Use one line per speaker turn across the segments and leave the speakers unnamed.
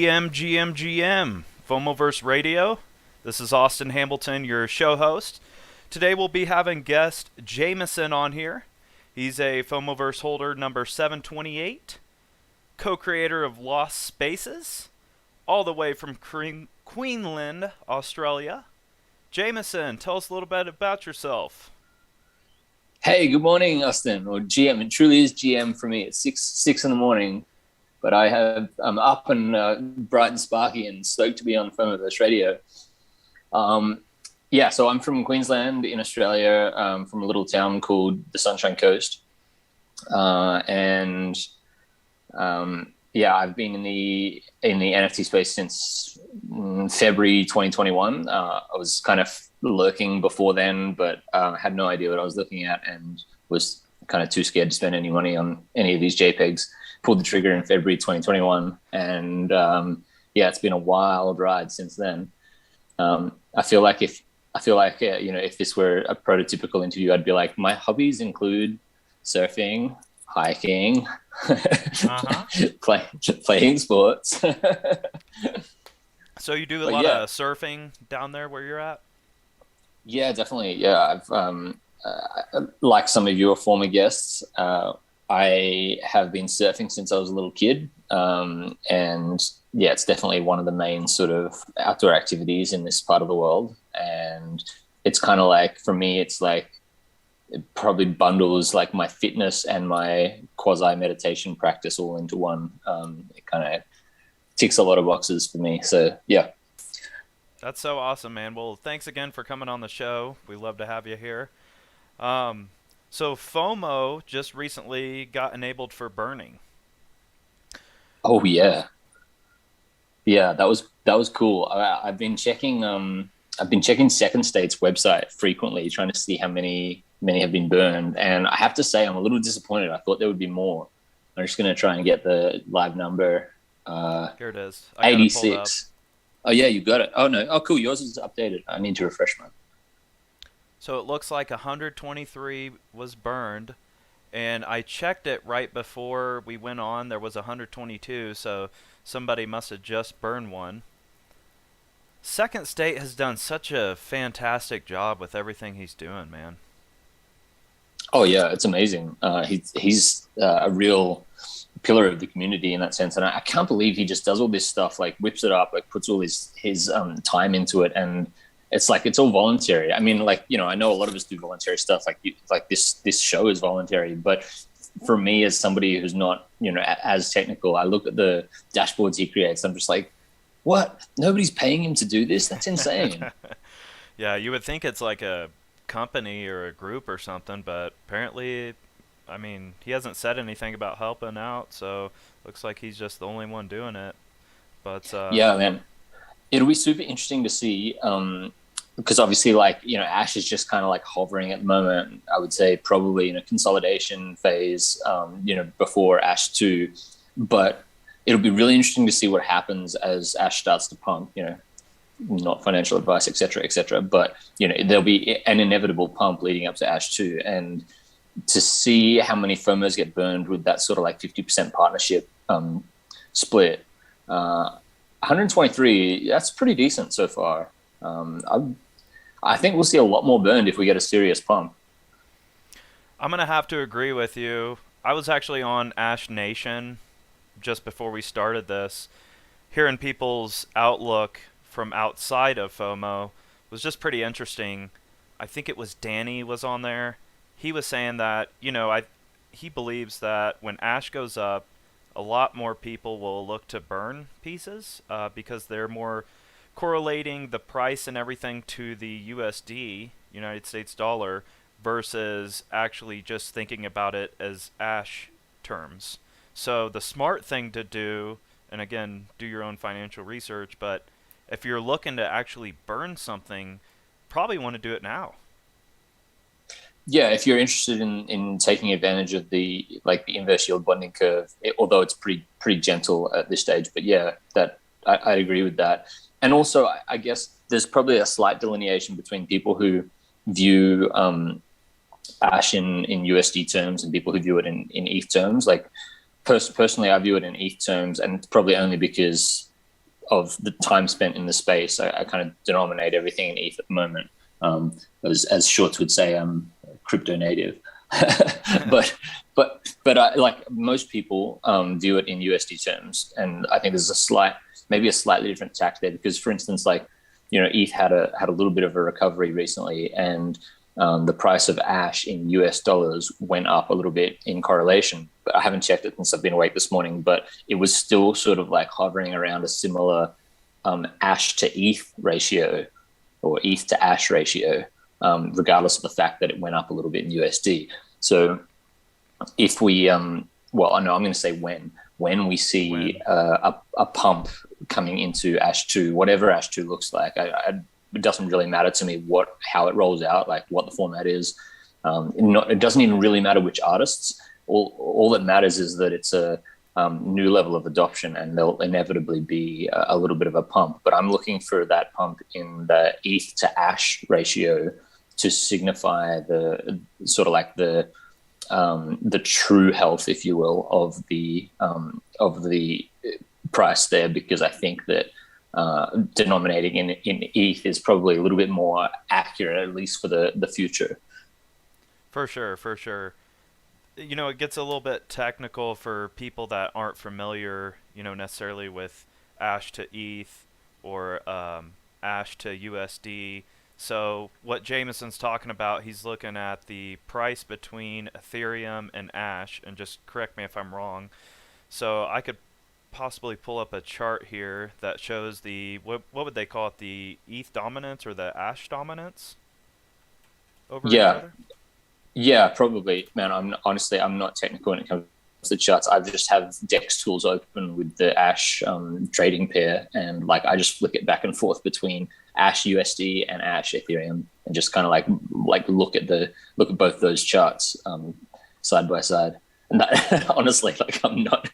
GM, Fomoverse Radio. This is Austin Hamilton, your show host. Today we'll be having guest Jameson on here. He's a Fomoverse holder number 728, co-creator of Lost Spaces, all the way from Queensland, Australia. Jameson, tell us a little bit about yourself.
Hey, good morning, Austin, or GM. It truly is GM for me. It's six in the morning, but I'm up and bright and sparky and stoked to be on Fomoverse Radio. So I'm from Queensland in Australia, from a little town called the Sunshine Coast, I've been in the NFT space since February 2021. I was kind of lurking before then, but had no idea what I was looking at and was kind of too scared to spend any money on any of these JPEGs. Pulled the trigger in February 2021, and it's been a wild ride since then. I feel like if this were a prototypical interview, I'd be like, my hobbies include surfing, hiking, playing sports.
So you do a lot of surfing down there where you're at?
Yeah, definitely. Yeah, I've like some of your former guests, I have been surfing since I was a little kid, it's definitely one of the main sort of outdoor activities in this part of the world. And it's kind of like, for me, it's like it probably bundles like my fitness and my quasi meditation practice all into one. It kind of ticks a lot of boxes for me. So yeah.
That's so awesome, man. Well, thanks again for coming on the show. We love to have you here. So FOMO just recently got enabled for burning.
Oh yeah. Yeah, that was cool. I've been checking Second State's website frequently, trying to see how many have been burned. And I have to say, I'm a little disappointed. I thought there would be more. I'm just going to try and get the live number.
Here it is.
86. Oh yeah, you got it. Oh no. Oh cool. Yours is updated. I need to refresh mine.
So it looks like 123 was burned, and I checked it right before we went on. There was 122, so somebody must have just burned one. Second State has done such a fantastic job with everything he's doing, man.
Oh yeah, it's amazing. He's a real pillar of the community in that sense, and I can't believe he just does all this stuff, like whips it up, like puts all his time into it, and it's like it's all voluntary. I mean, like, I know a lot of us do voluntary stuff, like this show is voluntary, but for me, as somebody who's not as technical, I look at the dashboards he creates. I'm just like, what? Nobody's paying him to do this? That's insane.
Yeah, you would think it's like a company or a group or something, but apparently, I mean, he hasn't said anything about helping out, so looks like he's just the only one doing it. But
yeah, man, it'll be super interesting to see, because obviously, Ash is just kind of like hovering at the moment. I would say probably in a consolidation phase, before Ash 2, but it'll be really interesting to see what happens as Ash starts to pump, not financial advice, et cetera, but, there'll be an inevitable pump leading up to Ash 2. And to see how many FOMOs get burned with that sort of like 50% partnership split, 123, that's pretty decent so far. I think we'll see a lot more burned if we get a serious pump.
I'm going to have to agree with you. I was actually on Ash Nation just before we started this. Hearing people's outlook from outside of FOMO was just pretty interesting. I think it was Danny was on there. He was saying that, he believes that when Ash goes up, a lot more people will look to burn pieces because they're more correlating the price and everything to the USD, United States dollar, versus actually just thinking about it as Ash terms. So the smart thing to do, and again, do your own financial research, but if you're looking to actually burn something, probably want to do it now.
Yeah, if you're interested in taking advantage of the inverse yield bonding curve, although it's pretty gentle at this stage, but yeah, that I'd agree with that. And also, I guess there's probably a slight delineation between people who view Ash in USD terms and people who view it in ETH terms. Like personally, I view it in ETH terms, and it's probably only because of the time spent in the space, I kind of denominate everything in ETH at the moment. As Shorts would say, I'm crypto native. but like most people view it in USD terms, and I think there's maybe a slightly different tack there because, for instance, like ETH had a little bit of a recovery recently, and the price of Ash in US dollars went up a little bit in correlation. But I haven't checked it since I've been awake this morning, but it was still sort of like hovering around a similar Ash to ETH ratio or ETH to Ash ratio, regardless of the fact that it went up a little bit in USD. So if we, well, I know I'm going to say when we see a pump coming into Ash 2, whatever Ash 2 looks like, it doesn't really matter to me how it rolls out, like what the format is. It doesn't even really matter which artists. All that matters is that it's a new level of adoption, and there'll inevitably be a little bit of a pump. But I'm looking for that pump in the ETH to Ash ratio to signify the sort of like the true health, if you will, of the price there, because I think that denominating in ETH is probably a little bit more accurate, at least for the future.
For sure, for sure. It gets a little bit technical for people that aren't familiar, necessarily with Ash to ETH or Ash to USD. So what Jameson's talking about, he's looking at the price between Ethereum and Ash, and just correct me if I'm wrong. So I could possibly pull up a chart here that shows what would they call it, the ETH dominance or the Ash dominance over each
Yeah,
other?
yeah, probably, man. I'm not technical when it comes to charts. I just have Dex tools open with the Ash trading pair, and like I just flick it back and forth between Ash USD and Ash Ethereum, and just kind of like look at both those charts side by side. And that, honestly, like I'm not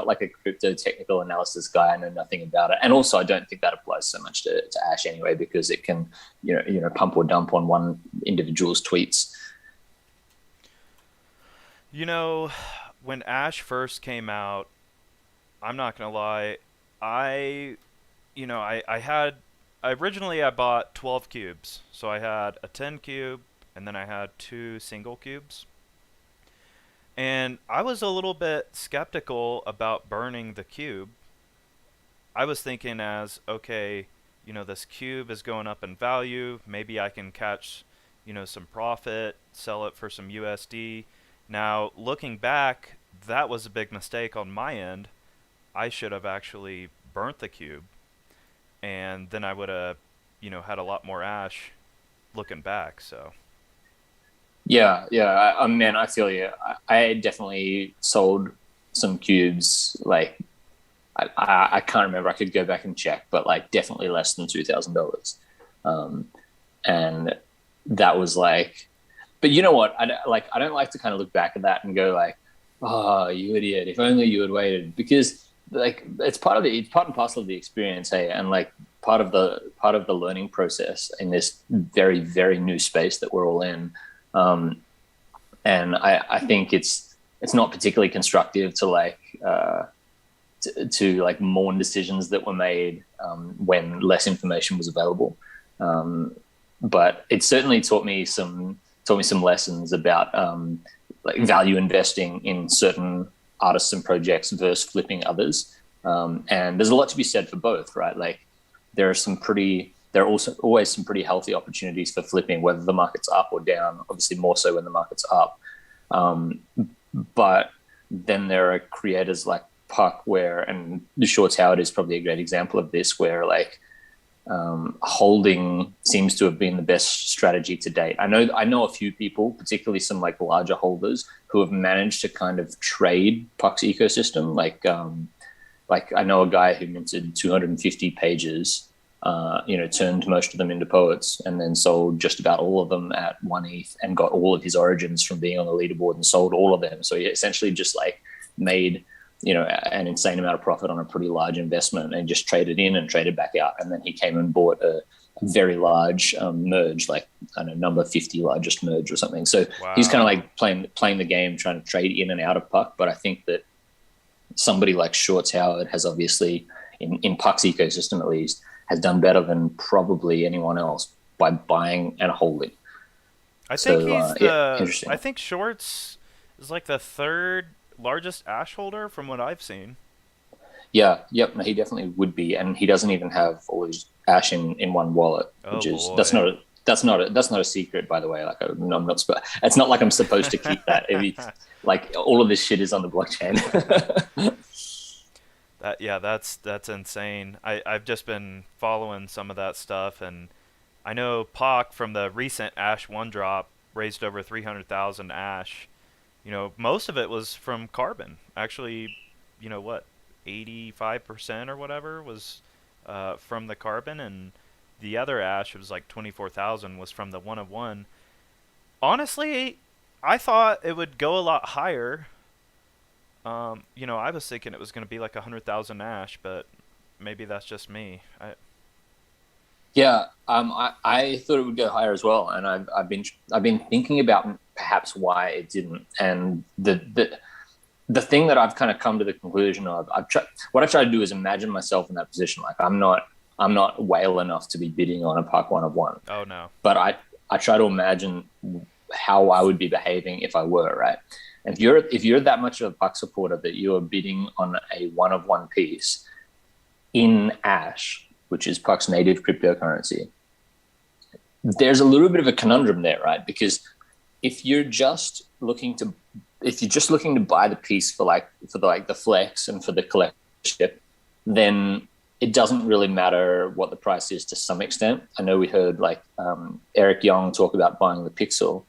like a crypto technical analysis guy. I know nothing about it, and also I don't think that applies so much to Ash anyway, because it can pump or dump on one individual's tweets.
You know, when Ash first came out, I'm not gonna lie, I I had originally I bought 12 cubes, so I had a 10 cube, and then I had two single cubes. And I was a little bit skeptical about burning the cube. I was thinking okay, this cube is going up in value. Maybe I can catch, some profit, sell it for some USD. Now, looking back, that was a big mistake on my end. I should have actually burnt the cube, and then I would have, had a lot more ash looking back. So,
Yeah, yeah. Man, I feel you. I definitely sold some cubes. Like, I can't remember. I could go back and check, but like definitely less than $2,000. Um, and that was like, but you know what? I don't like to kind of look back at that and go like, oh, you idiot! If only you had waited, because like it's part and parcel of the experience, hey, and like part of the learning process in this very very new space that we're all in. Um, and I think it's not particularly constructive to to like mourn decisions that were made when less information was available. But it certainly taught me some lessons about like value investing in certain artists and projects versus flipping others. And there's a lot to be said for both, right? Like there are also always some pretty healthy opportunities for flipping, whether the market's up or down, obviously more so when the market's up. But then there are creators like Puck and the Shorts Howard is probably a great example of this, where like holding seems to have been the best strategy to date. I know a few people, particularly some like larger holders, who have managed to kind of trade Puck's ecosystem. Like I know a guy who minted 250 pages, turned most of them into poets, and then sold just about all of them at 1 ETH, and got all of his origins from being on the leaderboard and sold all of them. So he essentially just like made an insane amount of profit on a pretty large investment, and just traded in and traded back out. And then he came and bought a very large merge, like I don't know, number 50 largest merge or something. So
wow.
He's kind of like playing the game, trying to trade in and out of Puck. But I think that somebody like Shorts Howard has obviously in Puck's ecosystem at least, has done better than probably anyone else by buying and holding.
I think
So
he's
yeah,
the. I
interesting.
think Shorts is like the third largest ash holder from what I've seen.
Yeah, yep, no, he definitely would be, and he doesn't even have all his Ash in one wallet,
Oh
which is that's
boy.
not a that's not a secret, by the way. Like I'm not, it's not like I'm supposed to keep that. Every like all of this shit is on the blockchain.
That yeah, that's insane. I've just been following some of that stuff, and I know Pock from the recent Ash One drop raised over 300,000 Ash. Most of it was from carbon. Actually, what, 85% or whatever was from the carbon, and the other Ash, it was like 24,000, was from the one of one. Honestly, I thought it would go a lot higher. I was thinking it was going to be like 100,000 Ash, but maybe that's just me.
Yeah, I thought it would go higher as well, and I've been thinking about perhaps why it didn't, and the thing that I've kind of come to the conclusion of, what I try to do is imagine myself in that position. Like I'm not whale enough to be bidding on a Park one of one,
Oh no.
but I try to imagine how I would be behaving if I were right. And if you're that much of a Puck supporter that you are bidding on a one of one piece in Ash, which is Puck's native cryptocurrency, there's a little bit of a conundrum there, right? Because if you're just looking to if you're just looking to buy the piece for the flex and for the collectorship, then it doesn't really matter what the price is to some extent. I know we heard Eric Young talk about buying the pixel,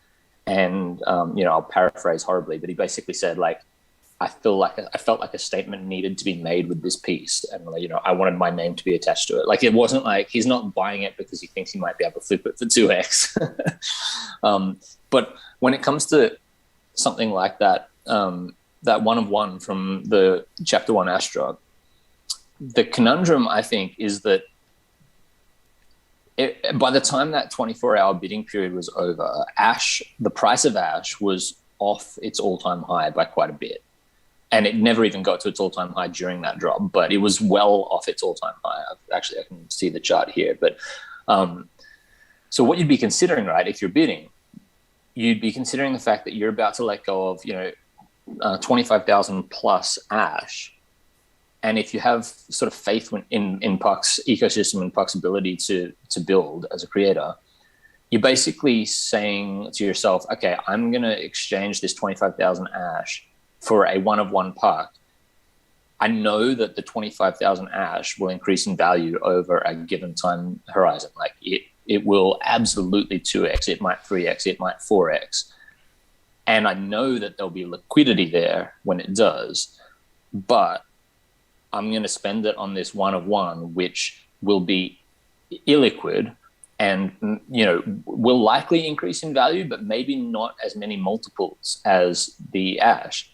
and I'll paraphrase horribly, but he basically said I felt like a statement needed to be made with this piece, and I wanted my name to be attached to it. Like it wasn't like he's not buying it because he thinks he might be able to flip it for 2x. But when it comes to something like that, that one of one from the Chapter One Astra, the conundrum I think is that by the time that 24-hour bidding period was over, the price of Ash was off its all-time high by quite a bit. And it never even got to its all-time high during that drop, but it was well off its all-time high. Actually, I can see the chart here. But so what you'd be considering, right, if you're bidding, you'd be considering the fact that you're about to let go of 25,000 plus Ash. And if you have sort of faith in Puck's ecosystem and Puck's ability to build as a creator, you're basically saying to yourself, okay, I'm going to exchange this 25,000 Ash for a one of one Puck. I know that the 25,000 Ash will increase in value over a given time horizon. Like it will absolutely 2x, it might 3x, it might 4x. And I know that there'll be liquidity there when it does, but I'm going to spend it on this one of one, which will be illiquid and will likely increase in value, but maybe not as many multiples as the Ash.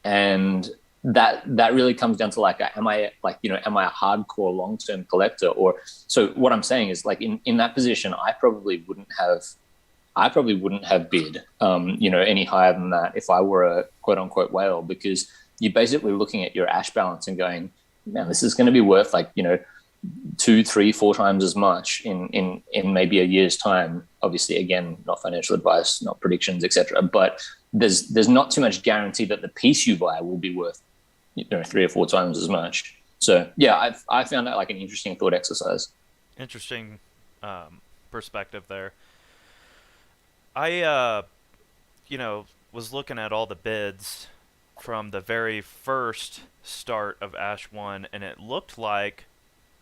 And that really comes down to am I a hardcore long-term collector? Or so what I'm saying is in that position, I probably wouldn't have bid any higher than that if I were a quote unquote whale, because you're basically looking at your Ash balance and going, man, this is going to be worth 2, 3, 4 times as much in maybe a year's time. Obviously, again, not financial advice, not predictions, etc. But there's not too much guarantee that the piece you buy will be worth 3 or 4 times as much. So yeah, I found that an interesting thought exercise.
Interesting perspective there. I was looking at all the bids from the very first start of Ash 1, and it looked like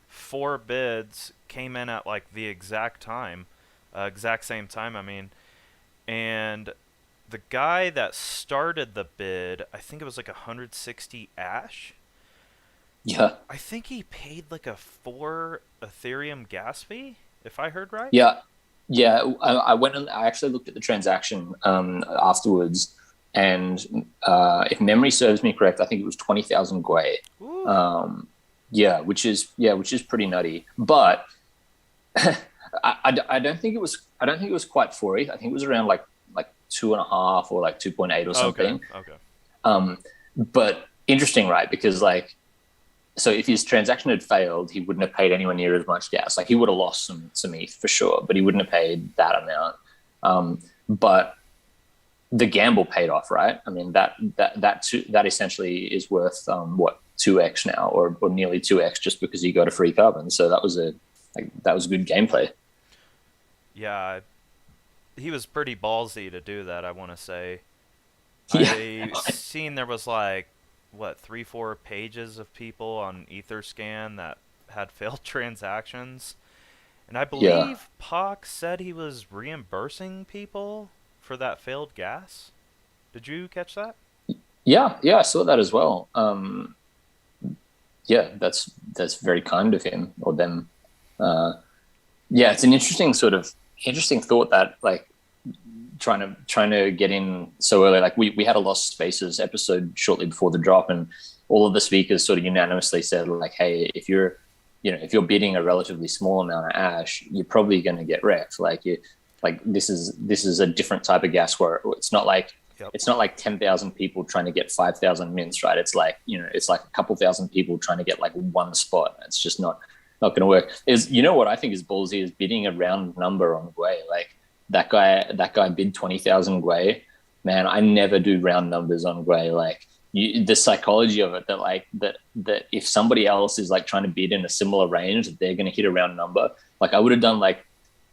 4 bids came in at the exact same time, I mean. And the guy that started the bid, I think it was 160 Ash.
Yeah.
I think he paid a 4 Ethereum gas fee, if I heard right.
Yeah. Yeah. I went and I actually looked at the transaction afterwards. And if memory serves me correct, I think it was 20,000 Gwei. Yeah, which is pretty nutty. But I don't think it was quite 4 ETH. I think it was around like 2.5 or 2.8 or something.
Okay.
But interesting, right? Because so if his transaction had failed, he wouldn't have paid anywhere near as much gas. Like he would have lost some ETH for sure, but he wouldn't have paid that amount. But the gamble paid off, right? I mean that essentially is worth what 2x now, or nearly 2x, just because he got a free carbon. So that was good gameplay.
Yeah, he was pretty ballsy to do that, I want to say.
Yeah,
I seen there was like what 3 4 pages of people on Etherscan that had failed transactions, and I
yeah,
believe Pock said he was reimbursing people for that failed gas. Did you catch that?
yeah. I saw that as well. Yeah, that's very kind of him or them. Uh, yeah, it's an interesting thought that like trying to get in so early. Like we had a Lost Spaces episode shortly before the drop, and all of the speakers sort of unanimously said like, hey, if you're bidding a relatively small amount of ash, you're probably going to get wrecked. Like this is a different type of gas where
Yep.
it's not like 10,000 people trying to get 5,000 mints, right? It's like, it's like a couple thousand people trying to get like one spot. It's just not going to work. Is what I think is ballsy is bidding a round number on Gwei. Like that guy bid 20,000 Gwei. Man, I never do round numbers on Gwei. Like the psychology of it, that if somebody else is like trying to bid in a similar range, that they're going to hit a round number. Like I would have done like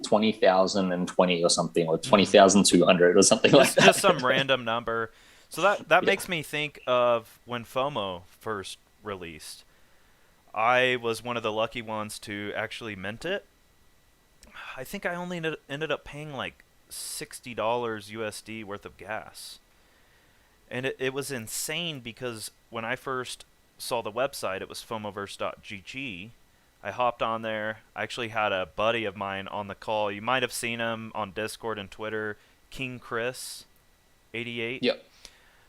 20,020 or something, or
Mm-hmm.
20,200 or something like
Just
that.
some random number. So that
Yeah.
makes me think of when FOMO first released. I was one of the lucky ones to actually mint it. I think I only ended up paying like $60 USD worth of gas. And it was insane because when I first saw the website, it was fomoverse.gg. I hopped on there. I actually had a buddy of mine on the call. You might have seen him on Discord and Twitter, King Chris 88.
Yep.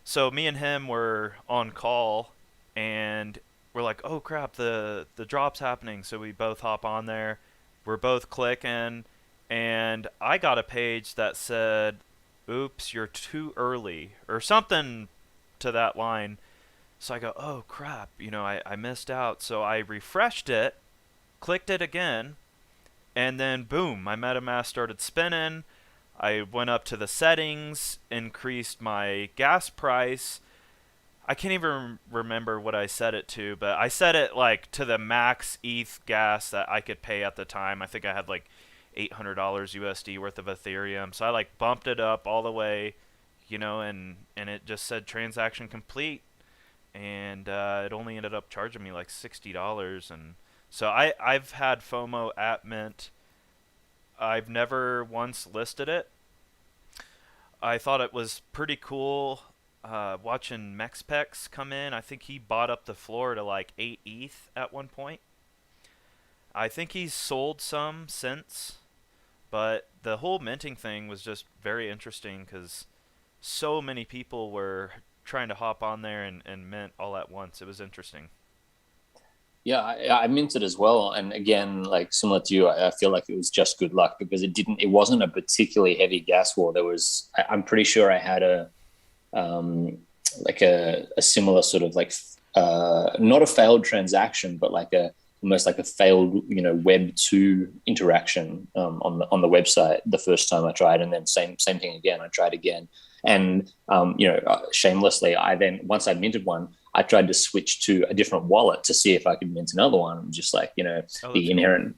So me and him were on call, and we're like, "Oh crap, the drop's happening." So we both hop on there. We're both clicking, and I got a page that said, "Oops, you're too early," or something to that line. So I go, "Oh crap, I missed out." So I refreshed it, clicked it again, and then boom, my MetaMask started spinning. I went up to the settings, increased my gas price. I can't even remember what I set it to, but I set it like to the max ETH gas that I could pay at the time. I think I had like $800 USD worth of Ethereum. So I like bumped it up all the way, and it just said transaction complete, and it only ended up charging me like $60. And so I've had FOMO at Mint. I've never once listed it. I thought it was pretty cool watching Mexpex come in. I think he bought up the floor to like 8 ETH at one point. I think he's sold some since, but the whole minting thing was just very interesting because so many people were trying to hop on there and mint all at once. It was interesting.
Yeah, I minted as well, and again, like similar to you, I feel like it was just good luck because it wasn't a particularly heavy gas war. I'm pretty sure I had um, a similar sort of like not a failed transaction, but like a almost like a failed Web 2 interaction on the website the first time I tried, and then same thing again. I tried again, and shamelessly, I then once I minted one, I tried to switch to a different wallet to see if I could mint another one, just like
Oh, that's
the
cool.
inherent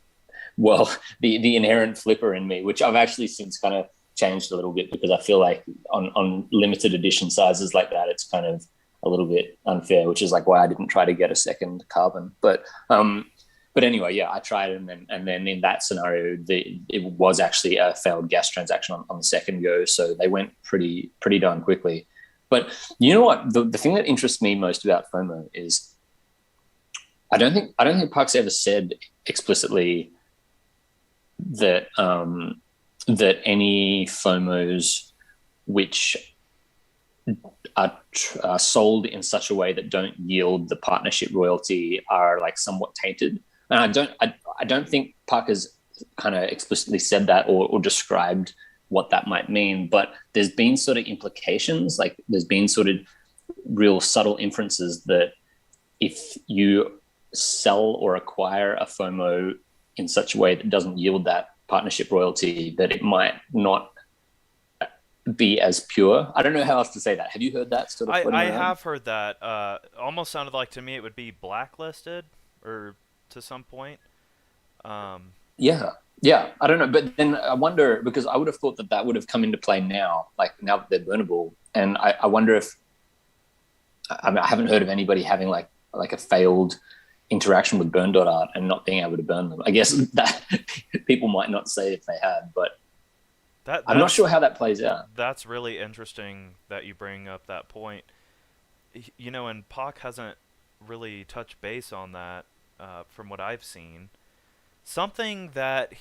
well the inherent flipper in me, which I've actually since kind of changed a little bit because I feel like on limited edition sizes like that, it's kind of a little bit unfair, which is like why I didn't try to get a second carbon. But anyway, yeah, I tried, and then in that scenario, it was actually a failed gas transaction on the second go, so they went pretty darn quickly. But you know what? The thing that interests me most about FOMO is I don't think Park's ever said explicitly that that any FOMOs which are sold in such a way that don't yield the partnership royalty are like somewhat tainted. And I don't think Parker's kind of explicitly said that or described what that might mean, but there's been sort of implications, like there's been sort of real subtle inferences that if you sell or acquire a FOMO in such a way that doesn't yield that partnership royalty, that it might not be as pure. I don't know how else to say that. Have you heard that sort of floating
I
around?
have heard that. Almost sounded like to me it would be blacklisted, or to some point. Um,
Yeah. Yeah, I don't know, but then I wonder because I would have thought that that would have come into play now, like now that they're burnable, and I wonder if I mean I haven't heard of anybody having like a failed interaction with burn dot art and not being able to burn them. I guess that people might not say if they had, but
that
I'm not
that's
sure how that plays out.
that's really interesting that you bring up that point. You know, and Pac hasn't really touched base on that from what I've seen. Something that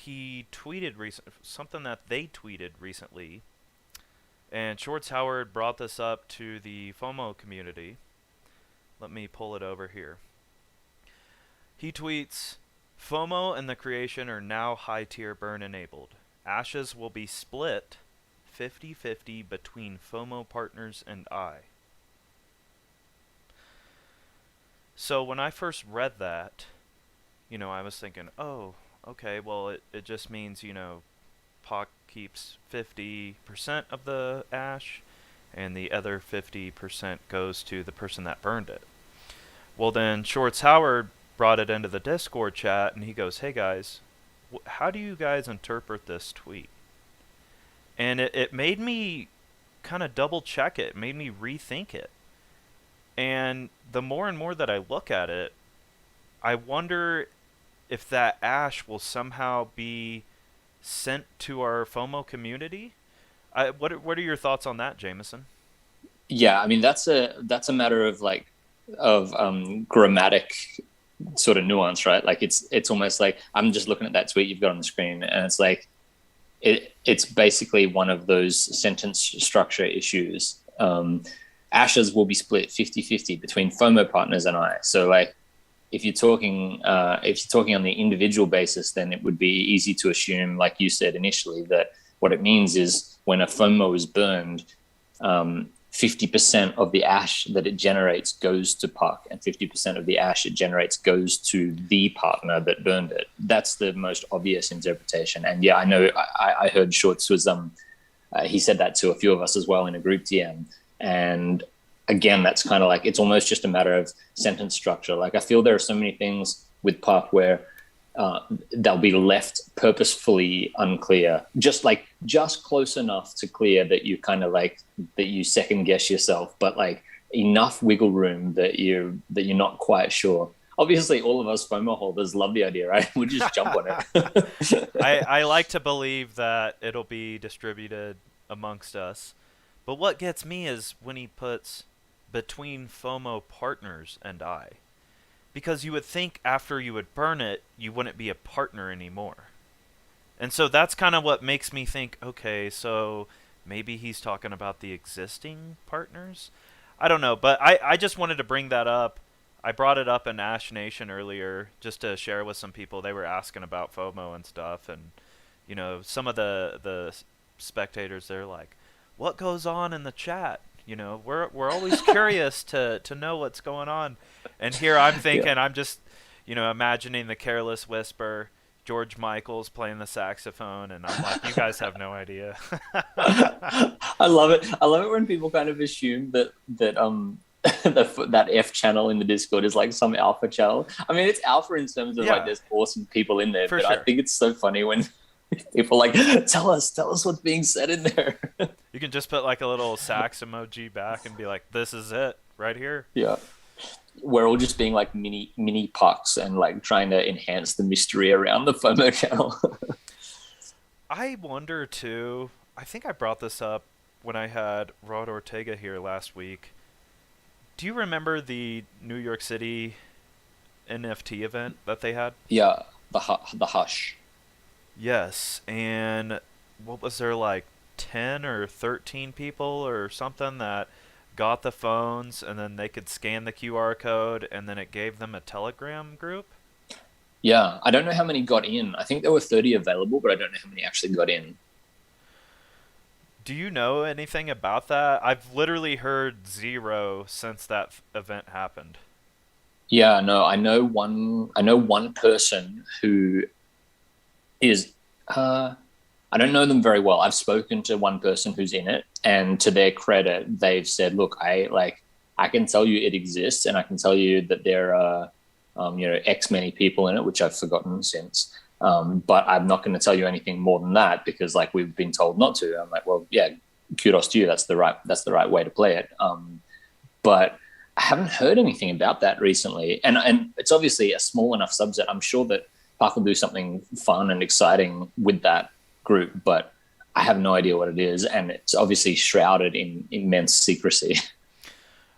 something that they tweeted recently, and Shorts Howard brought this up to the FOMO community. Let me pull it over here. He tweets, FOMO and the creation are now high tier burn enabled. Ashes will be split 50-50 between FOMO partners and I. So when I first read that, I was thinking, oh, okay, well, it just means, Pac keeps 50% of the ash, and the other 50% goes to the person that burned it. Well, then Shorts Howard brought it into the Discord chat, and he goes, hey guys, how do you guys interpret this tweet? And it made me kind of double check it, made me rethink it. And the more and more that I look at it, I wonder if that ash will somehow be sent to our FOMO community. What are your thoughts on that, Jameson?
Yeah, I mean that's a matter of grammatic sort of nuance, right? Like it's almost like I'm just looking at that tweet you've got on the screen, and it's like it's basically one of those sentence structure issues. Ashes will be split 50-50 between FOMO partners and I. So like if you're talking on the individual basis, then it would be easy to assume, like you said initially, that what it means is when a FOMO is burned, 50% of the ash that it generates goes to Puck, and 50% of the ash it generates goes to the partner that burned it. That's the most obvious interpretation. And yeah, I know I heard Shorts was he said that to a few of us as well in a group DM. And again, that's kind of like it's almost just a matter of sentence structure. Like I feel there are so many things with Puck where they'll be left purposefully unclear, just close enough to clear that you kind of like that you second guess yourself, but like enough wiggle room that you're not quite sure. Obviously, all of us FOMO holders love the idea, right? We'll just jump on it.
I like to believe that it'll be distributed amongst us. But what gets me is when he puts between FOMO partners and I. Because you would think after you would burn it, you wouldn't be a partner anymore. And so that's kind of what makes me think, okay, so maybe he's talking about the existing partners? I don't know, but I just wanted to bring that up. I brought it up in Ash Nation earlier just to share with some people. They were asking about FOMO and stuff, and some of the spectators, they're like, "What goes on in the chat?" We're always curious to know what's going on. And here I'm
Yeah.
thinking, I'm just imagining the Careless Whisper, George Michael's playing the saxophone, and I'm like, you guys have no idea.
I love it. I love it when people kind of assume that that F channel in the Discord is like some alpha channel. I mean, it's alpha in terms of like
Yeah,
there's awesome people in there,
for
but I
sure.
think it's so funny when people like tell us what's being said in there.
You can just put like a little sax emoji back and be like, this is it right here.
Yeah, we're all just being like mini pucks and like trying to enhance the mystery around the FOMO channel.
I wonder too. I think I brought this up when I had Rod Ortega here last week. Do you remember the New York City NFT event that they had?
Yeah, the hush.
Yes, and what was there, like 10 or 13 people or something that got the phones, and then they could scan the QR code, and then it gave them a Telegram group?
Yeah, I don't know how many got in. I think there were 30 available, but I don't know how many actually got in.
Do you know anything about that? I've literally heard zero since that event happened.
Yeah, no, I know one person who is I don't know them very well. I've spoken to one person who's in it, and to their credit, they've said, "Look, I can tell you it exists, and I can tell you that there are, X many people in it, which I've forgotten since. But I'm not going to tell you anything more than that because, like, we've been told not to." I'm like, "Well, yeah, kudos to you. That's the right way to play it." But I haven't heard anything about that recently, and it's obviously a small enough subset. I'm sure that Park will do something fun and exciting with that group, but I have no idea what it is, and it's obviously shrouded in immense secrecy.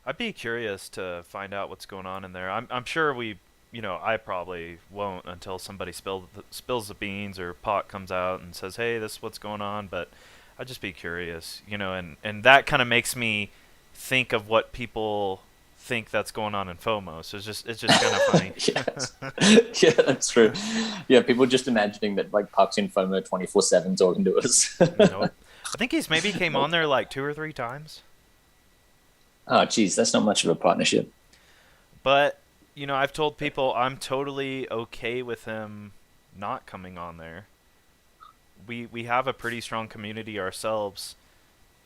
I'd be curious to find out what's going on in there. I'm sure I probably won't until somebody spills the beans or Pot comes out and says, "Hey, this is what's going on." But I'd just be curious, and that kind of makes me think of what people think that's going on in FOMO. So it's just kind of funny.
Yes, yeah, that's true. Yeah, people just imagining that like Park's in FOMO 24/7 talking to us.
Nope. I think he's maybe came on there like two or three times.
Oh, geez, that's not much of a partnership.
But, I've told people I'm totally okay with him not coming on there. We have a pretty strong community ourselves.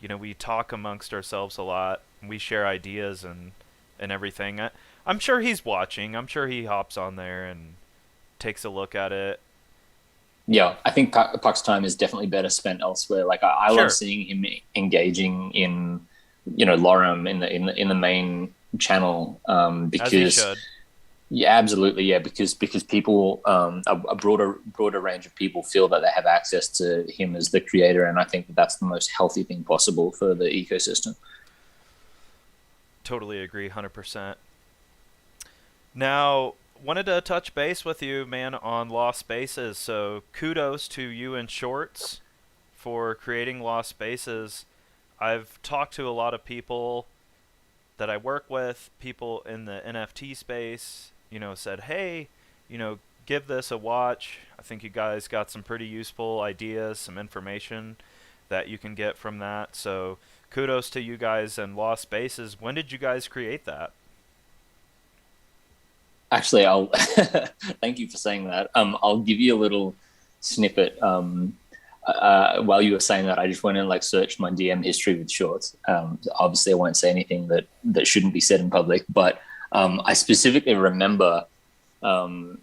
We talk amongst ourselves a lot. We share ideas and everything. I'm sure he's watching. I'm sure he hops on there and takes a look at it.
Yeah, I think Puck's time is definitely better spent elsewhere. Like I love
Sure,
seeing him engaging in, Lorem in the main channel,
as he
because
should.
yeah, absolutely, yeah, because people, a broader range of people feel that they have access to him as the creator, and I think that that's the most healthy thing possible for the ecosystem.
Totally agree, 100%. Now, wanted to touch base with you, man, on Lost Spaces. So, kudos to you and Shorts for creating Lost Spaces. I've talked to a lot of people that I work with, people in the NFT space, said, hey, give this a watch. I think you guys got some pretty useful ideas, some information that you can get from that. So, kudos to you guys and Lost Spaces. When did you guys create that?
Actually, I'll thank you for saying that. I'll give you a little snippet. While you were saying that, I just went and like searched my DM history with Shorts. Obviously, I won't say anything that shouldn't be said in public, but I specifically remember um,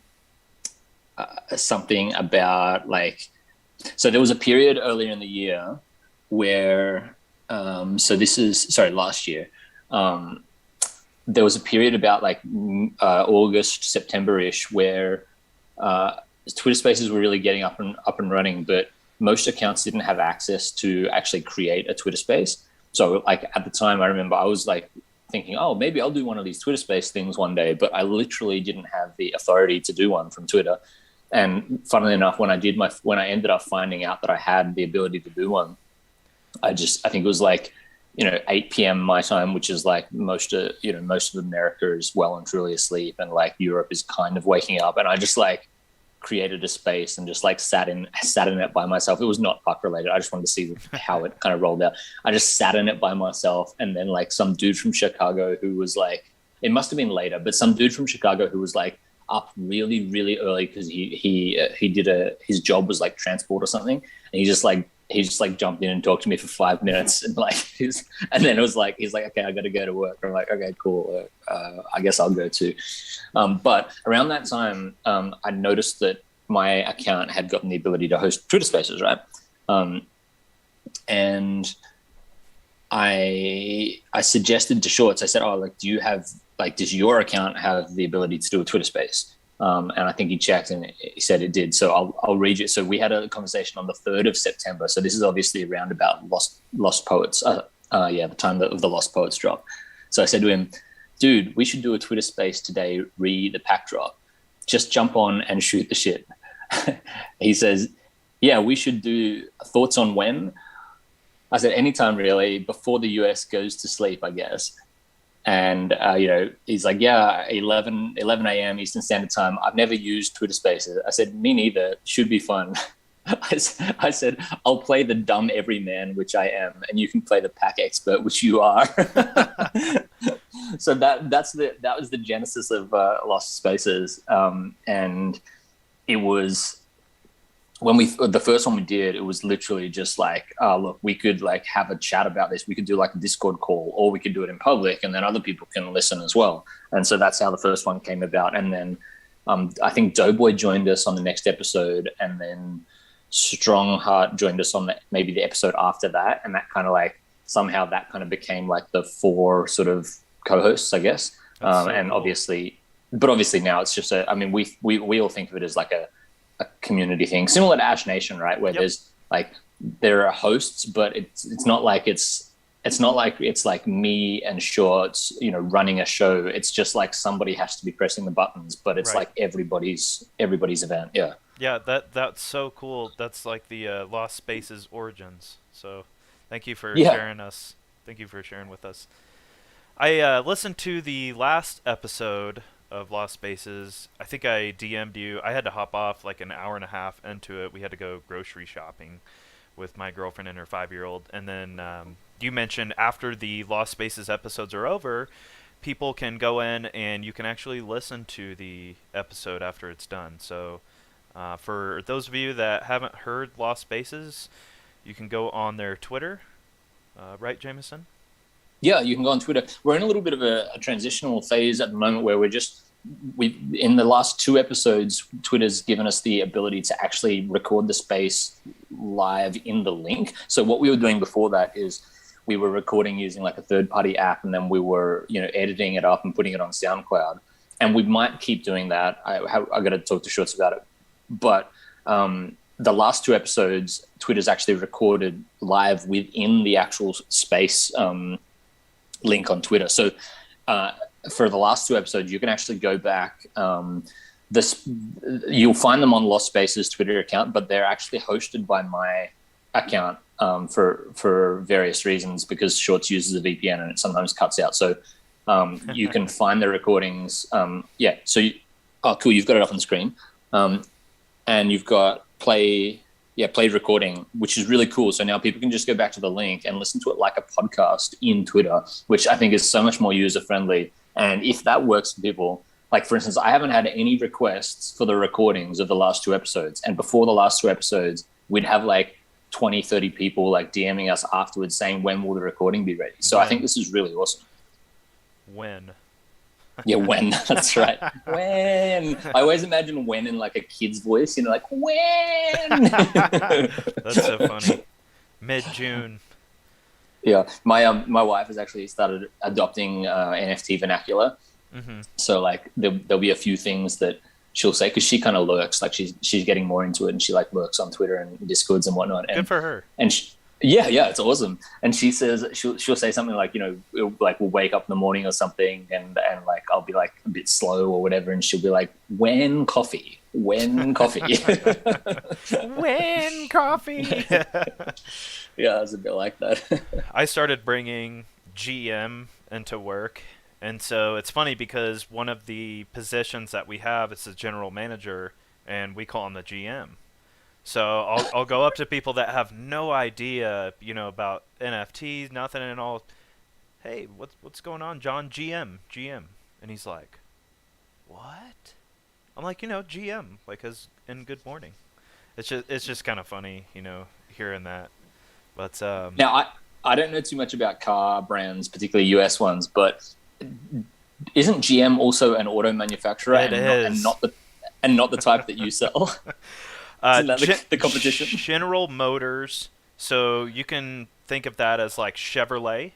something about like. So there was a period earlier in the year where, so this is sorry, last year. Um, there was a period about like August, September-ish where uh, Twitter Spaces were really getting up and running, but most accounts didn't have access to actually create a Twitter Space. So like at the time, I remember I was like thinking, oh, maybe I'll do one of these Twitter Space things one day, but I literally didn't have the authority to do one from Twitter. And funnily enough, when I ended up finding out that I had the ability to do one, I think it was like 8 p.m. my time, which is like most of America is well and truly asleep, and like Europe is kind of waking up, and I just like created a space and just like sat in it by myself. It was not Puck related. I just wanted to see how it kind of rolled out. I just sat in it by myself, and then like some dude from Chicago who was like, it must have been later, but some dude from Chicago who was like up really really early because he did his job was like transport or something, and he just jumped in and talked to me for 5 minutes, and and then it was like he's like, okay, I got to go to work. I'm like, okay, cool. I guess I'll go too. But around that time, I noticed that my account had gotten the ability to host Twitter Spaces, right? And I suggested to Shorts. I said, oh, like, does your account have the ability to do a Twitter Space? And I think he checked and he said it did. So I'll read you. So we had a conversation on the 3rd of September. So this is obviously around about Lost Poets. The time of the Lost Poets drop. So I said to him, dude, we should do a Twitter Space today, the pack drop. Just jump on and shoot the shit. He says, yeah, we should do thoughts on when. I said, anytime really, before the US goes to sleep, I guess. And, he's like, yeah, 11 a.m. Eastern Standard Time. I've never used Twitter Spaces. I said, me neither. Should be fun. I said, I'll play the dumb everyman, which I am, and you can play the pack expert, which you are. So that was the genesis of Lost Spaces, and it was when we the first one we did. It was literally just like, look, we could like have a chat about this. We could do like a Discord call, or we could do it in public, and then other people can listen as well. And so that's how the first one came about. And then I think Doughboy joined us on the next episode, and then Strongheart joined us on maybe the episode after that, and that kind of like somehow that kind of became like the four sort of co-hosts, I guess. And
cool.
obviously now it's just I mean, we all think of it as like a community thing, similar to Ash Nation, right? Where there's like there are hosts, but it's not like it's like me and Shorts, running a show. It's just like somebody has to be pressing the buttons, but it's like everybody's event. Yeah.
Yeah, that's so cool. That's like the Lost Spaces origins. So, thank you for
Yeah.
sharing us. Thank you for sharing with us. I listened to the last episode of Lost Spaces. I think I DM'd you. I had to hop off like an hour and a half into it. We had to go grocery shopping with my girlfriend and her 5-year-old. And then you mentioned after the Lost Spaces episodes are over, people can go in and you can actually listen to the episode after it's done. So for those of you that haven't heard Lost Spaces, you can go on their Twitter, right, Jameson?
Yeah, you can go on Twitter. We're in a little bit of a transitional phase at the moment where we in the last 2 episodes, Twitter's given us the ability to actually record the space live in the link. So what we were doing before that is we were recording using like a third-party app, and then we were editing it up and putting it on SoundCloud. And we might keep doing that. I got to talk to Shorts about it. But the last 2 episodes, Twitter's actually recorded live within the actual space link on Twitter. So for the last 2 episodes, you can actually go back. You'll find them on Lost Spaces Twitter account, but they're actually hosted by my account for various reasons, because Shorts uses a VPN and it sometimes cuts out. So you can find the recordings. Cool. You've got it up on the screen. And you've got played recording, which is really cool. So now people can just go back to the link and listen to it like a podcast in Twitter, which I think is so much more user friendly. And if that works for people, like for instance, I haven't had any requests for the recordings of the last 2 episodes. And before the last 2 episodes, we'd have like 20, 30 people like DMing us afterwards saying, when will the recording be ready? So I think this is really awesome.
When?
Yeah, when. That's right. When. I always imagine when in like a kid's voice, like when.
That's so funny. Mid-June.
Yeah, my wife has actually started adopting NFT vernacular.
Mm-hmm.
So like there'll be a few things that she'll say, because she kind of lurks, like she's getting more into it, and she like lurks on Twitter and Discords and whatnot.
Good for her.
And yeah, it's awesome. And she says she'll say something like, like we'll wake up in the morning or something, and like I'll be like a bit slow or whatever, and she'll be like, when coffee. When coffee. Yeah, it's a bit like that.
I started bringing GM into work, and so it's funny because one of the positions that we have is the general manager, and we call him the GM. So I'll go up to people that have no idea, about NFTs, nothing, and all. Hey, what's going on, John? GM, and he's like, what? I'm like, GM, like as in good morning. It's just kind of funny, hearing that. But
Now I don't know too much about car brands, particularly US ones, but isn't GM also an auto manufacturer and not the type that you sell? Isn't that the competition?
General Motors. So you can think of that as like Chevrolet.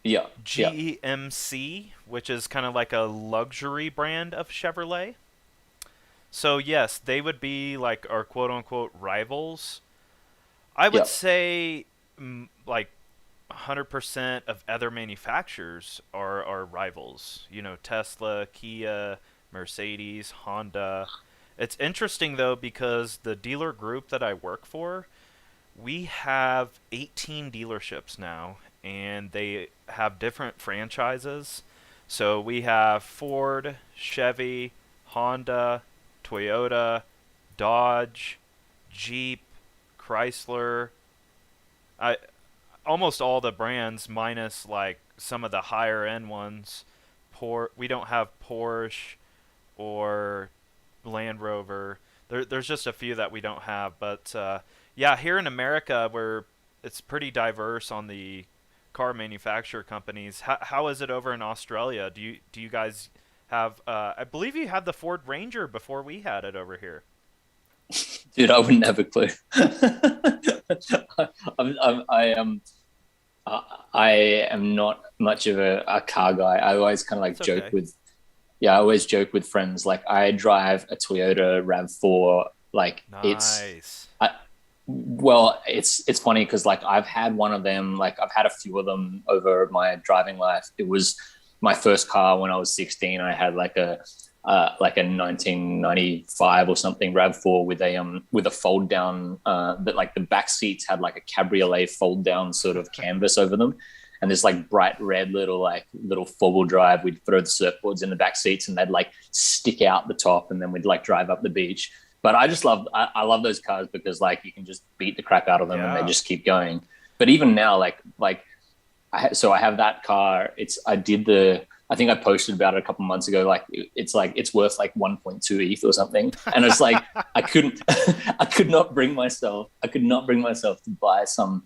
Yeah.
GMC, which is kind of like a luxury brand of Chevrolet. So yes, they would be like our quote unquote rivals. I would say like 100% of other manufacturers are rivals. Tesla, Kia, Mercedes, Honda. It's interesting though, because the dealer group that I work for, we have 18 dealerships now, and they have different franchises. So we have Ford, Chevy, Honda, Toyota, Dodge, Jeep, Chrysler. almost all the brands minus like some of the higher end ones. We don't have Porsche or Land Rover. There's just a few that we don't have, but yeah, here in America, where it's pretty diverse on the car manufacturer companies. How is it over in Australia? Do you guys have? I believe you had the Ford Ranger before we had it over here.
Dude, I wouldn't have a clue. I am I am not much of a car guy. I always kind of like
That's
joke
okay.
with, yeah, I always joke with friends. Like I drive a Toyota RAV4. Like
Nice.
I, well, it's funny because like I've had one of them. Like I've had a few of them over my driving life. It was my first car when I was 16. I had like a 1995 or something RAV4 with a fold down that like the back seats had like a cabriolet fold down sort of canvas over them, and this like bright red little four wheel drive. We'd throw the surfboards in the back seats and they'd like stick out the top, and then we'd like drive up the beach. But I love those cars because like you can just beat the crap out of them and they
Yeah.
just keep going. But even now, so I have that car. I think I posted about it a couple months ago. Like it's worth like 1.2 ETH or something. And it's like I couldn't I could not bring myself to buy some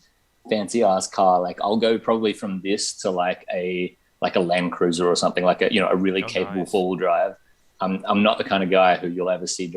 fancy ass car. Like I'll go probably from this to like a Land Cruiser or something, like a, you know, a really
Oh,
capable
nice.
four wheel drive. I'm not the kind of guy who you'll ever see drive